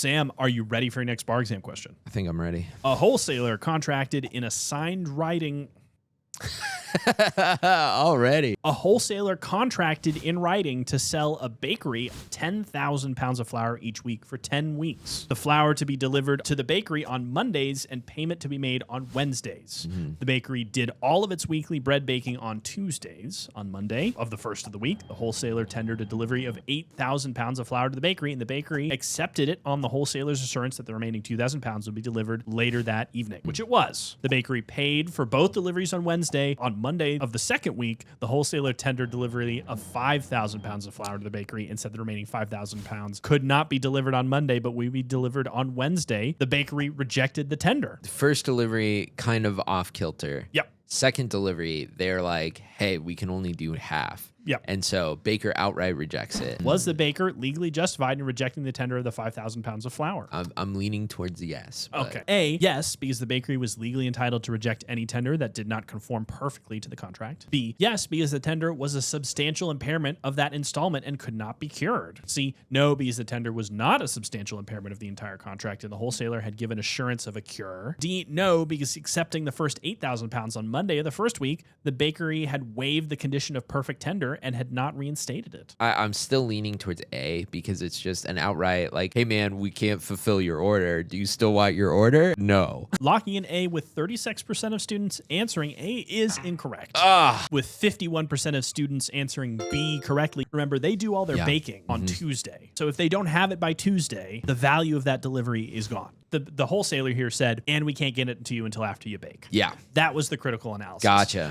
Sam, are you ready for your next bar exam question? I think I'm ready. A wholesaler contracted in assigned writing. Already. A wholesaler contracted in writing to sell a bakery 10,000 pounds of flour each week for 10 weeks. The flour to be delivered to the bakery on Mondays and payment to be made on Wednesdays. The bakery did all of its weekly bread baking on Tuesdays. On Monday of the first of the week, the wholesaler tendered a delivery of 8,000 pounds of flour to the bakery, and the bakery accepted it on the wholesaler's assurance that the remaining 2,000 pounds would be delivered later that evening, which it was. The bakery paid for both deliveries on Wednesday. On Monday of the second week, the wholesaler tendered delivery of 5,000 pounds of flour to the bakery and said the remaining 5,000 pounds could not be delivered on Monday, but would be delivered on Wednesday. The bakery rejected the tender. First delivery, kind of off kilter. Yep. Second delivery, they're like, hey, we can only do half. Yep. And so Baker outright rejects it. Was the baker legally justified in rejecting the tender of the 5,000 pounds of flour? I'm leaning towards yes. Okay. A, yes, because the bakery was legally entitled to reject any tender that did not conform perfectly to the contract. B, yes, because the tender was a substantial impairment of that installment and could not be cured. C, no, because the tender was not a substantial impairment of the entire contract and the wholesaler had given assurance of a cure. D, no, because accepting the first 8,000 pounds on Monday of the first week, the bakery had waived the condition of perfect tender and had not reinstated it. I'm still leaning towards A because it's just an outright like, hey man, we can't fulfill your order. Do you still want your order? No. Locking in A with 36% of students answering A is incorrect. With 51% of students answering B correctly. Remember, they do all their baking on Tuesday. So if they don't have it by Tuesday, the value of that delivery is gone. The wholesaler here said, and we can't get it to you until after you bake. Yeah. That was the critical analysis. Gotcha.